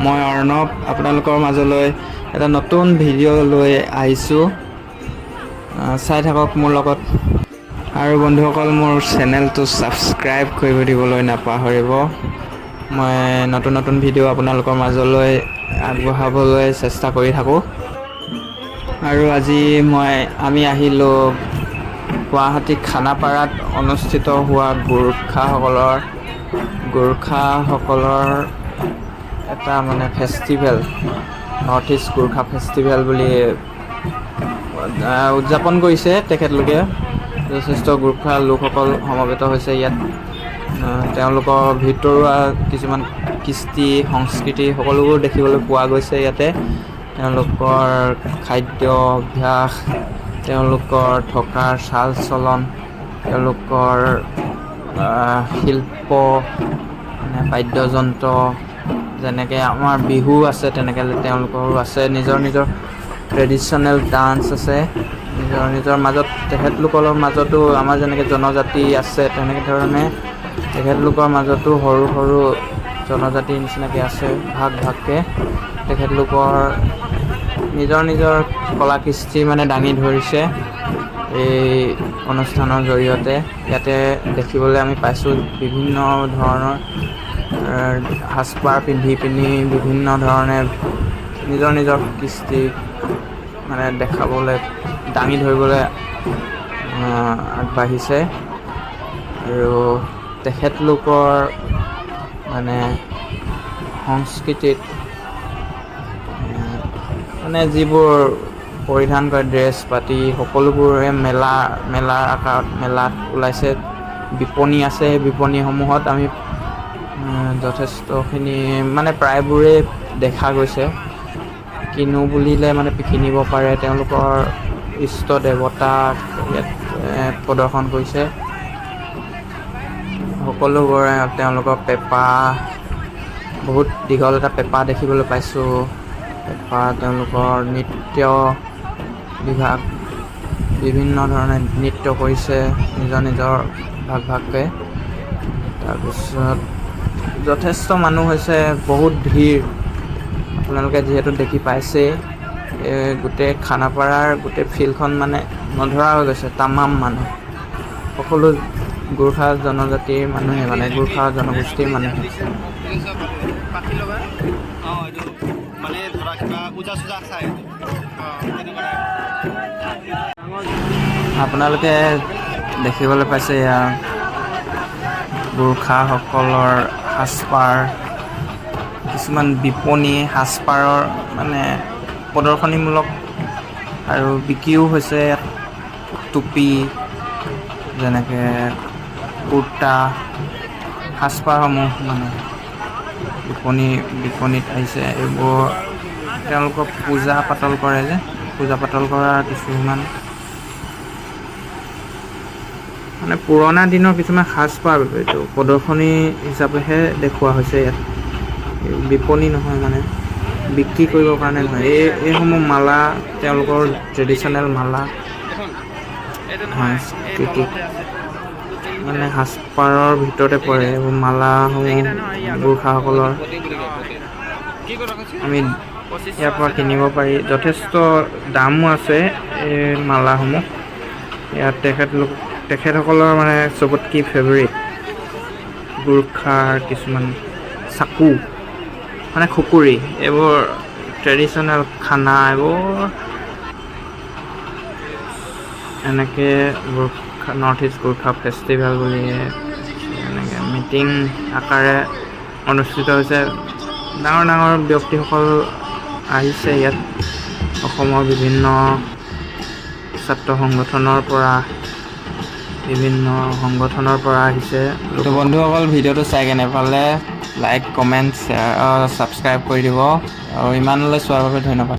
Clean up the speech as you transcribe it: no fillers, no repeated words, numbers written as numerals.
মই অৰ্ণৱ আপোনালোকৰ মাজলৈ এটা নতুন ভিডিঅ' লৈ আহিছোঁ। চাই থাকক মোৰ লগত। আৰু বন্ধুসকল, মোৰ চেনেলটো ছাবস্ক্ৰাইব কৰিব দিবলৈ নাপাহৰিব। মই নতুন নতুন ভিডিঅ' আপোনালোকৰ মাজলৈ আগবঢ়াবলৈ চেষ্টা কৰি থাকোঁ। আৰু আজি আমি আহিলোঁ গুৱাহাটী খানাপাৰাত অনুষ্ঠিত হোৱা গোৰ্খাসকলৰ এটা মানে festival, north east Gorkha festival বুলি উদযাপন কৰিছে তেখেতলোকে। যথেষ্ট গোৰ্খা লোকসকল সমবেত হৈছে ইয়াত। তেওঁলোকৰ ভিতৰুৱা কিছুমান কৃষ্টি সংস্কৃতি সকলোবোৰ দেখিবলৈ পোৱা গৈছে ইয়াতে। তেওঁলোকৰ খাদ্যাভ্যাস, তেওঁলোকৰ থকাৰ চাল চলন, তেওঁলোকৰ শিল্প, বাদ্যযন্ত্ৰ, যেনেকৈ আমাৰ বিহু আছে তেনেকৈ তেওঁলোকৰো আছে। নিজৰ নিজৰ ট্ৰেডিশ্যনেল ডান্স আছে। নিজৰ মাজত তেখেতলোকৰ মাজতো আমাৰ যেনেকৈ জনজাতি আছে, তেনেকৈ ধৰণে তেখেতলোকৰ মাজতো সৰু সৰু জনজাতিৰ নিচিনাকৈ আছে, ভাগ ভাগকৈ। তেখেতলোকৰ নিজৰ কলা কৃষ্টি মানে দাঙি ধৰিছে এই অনুষ্ঠানৰ জৰিয়তে। ইয়াতে দেখিবলৈ আমি পাইছোঁ বিভিন্ন ধৰণৰ সাজপাৰ পিন্ধি বিভিন্ন ধৰণে নিজৰ কৃষ্টি মানে দেখাবলৈ, দাঙি ধৰিবলৈ আগবাঢ়িছে। আৰু তেখেতলোকৰ মানে সংস্কৃতিত মানে যিবোৰ পৰিধান কৰে ড্ৰেছ পাতি, সকলোবোৰে মেলাত ওলাইছে। বিপণী আছে, সেই বিপণীসমূহত আমি যথেষ্টখিনি মানে প্ৰায়বোৰেই দেখা গৈছে। কিনো বুলিলে মানে কিনিব পাৰে। তেওঁলোকৰ ইষ্ট দেৱতাক ইয়াত প্ৰদৰ্শন কৰিছে। সকলোবোৰে তেওঁলোকৰ পেঁপা, বহুত দীঘল এটা পেঁপা দেখিবলৈ পাইছোঁ। পেঁপা, তেওঁলোকৰ নৃত্য বিভাগ, বিভিন্ন ধৰণে নৃত্য কৰিছে নিজৰ ভাগ ভাগকৈ। তাৰপিছত যথেষ্ট মানুহ হৈছে, বহুত ভিৰ। আপোনালোকে যিহেতু দেখি পাইছেই, গোটেই খানাপাৰাৰ গোটেই ফিল্ডখন মানে নধৰা হৈ গৈছে। তামাম মানুহ, সকলো গোৰ্খা জনজাতিৰ মানুহে, মানে গোৰ্খা জনগোষ্ঠীৰ মানুহে। আপোনালোকে দেখিবলৈ পাইছে এয়া গোৰ্খাসকলৰ সাজপাৰ, কিছুমান বিপণী সাজপাৰৰ মানে প্ৰদৰ্শনীমূলক আৰু বিক্ৰীও হৈছে ইয়াত। টুপি, যেনেকৈ কুৰ্তা, সাজপাৰসমূহ মানে বিপণীত আহিছে। এইবোৰ তেওঁলোকক পূজা পাতল কৰা কিছুমান মানে পুৰণা দিনৰ কিছুমান সাজপাৰ এইটো প্ৰদৰ্শনী হিচাপেহে দেখুওৱা হৈছে ইয়াত। বিপণী নহয়, মানে বিক্ৰী কৰিবৰ কাৰণে নহয়। এইসমূহ মালা, তেওঁলোকৰ ট্ৰেডিশ্যনেল মালা, সাংস্কৃতিক মানে সাজপাৰৰ ভিতৰতে পৰে। এইবোৰ মালাসমূহ গোৰ্খাসকলৰ আমি ইয়াৰ পৰা কিনিব পাৰি। যথেষ্ট দামো আছে এই মালাসমূহ। ইয়াত তেখেতসকলৰ মানে চবতকৈ ফেভৰেট গোৰ্খাৰ কিছুমান চাকু, মানে খুকুৰি, এইবোৰ ট্ৰেডিশ্যনেল খানা। এইবোৰ এনেকৈ নৰ্থ ইষ্ট গোৰ্খা ফেষ্টিভেল বুলি এনেকৈ মিটিং আকাৰে অনুষ্ঠিত হৈছে। ডাঙৰ ব্যক্তিসকল আহিছে ইয়াত। অসমৰ বিভিন্ন ছাত্ৰ সংগঠনৰ পৰা আহিছে। বন্ধুসকল, ভিডিঅ'টো চাই কেনে পালে লাইক, কমেণ্ট, শ্বেয়াৰ, ছাবস্ক্ৰাইব কৰি দিব। আৰু ইমানলৈ চোৱাৰ বাবে ধন্যবাদ।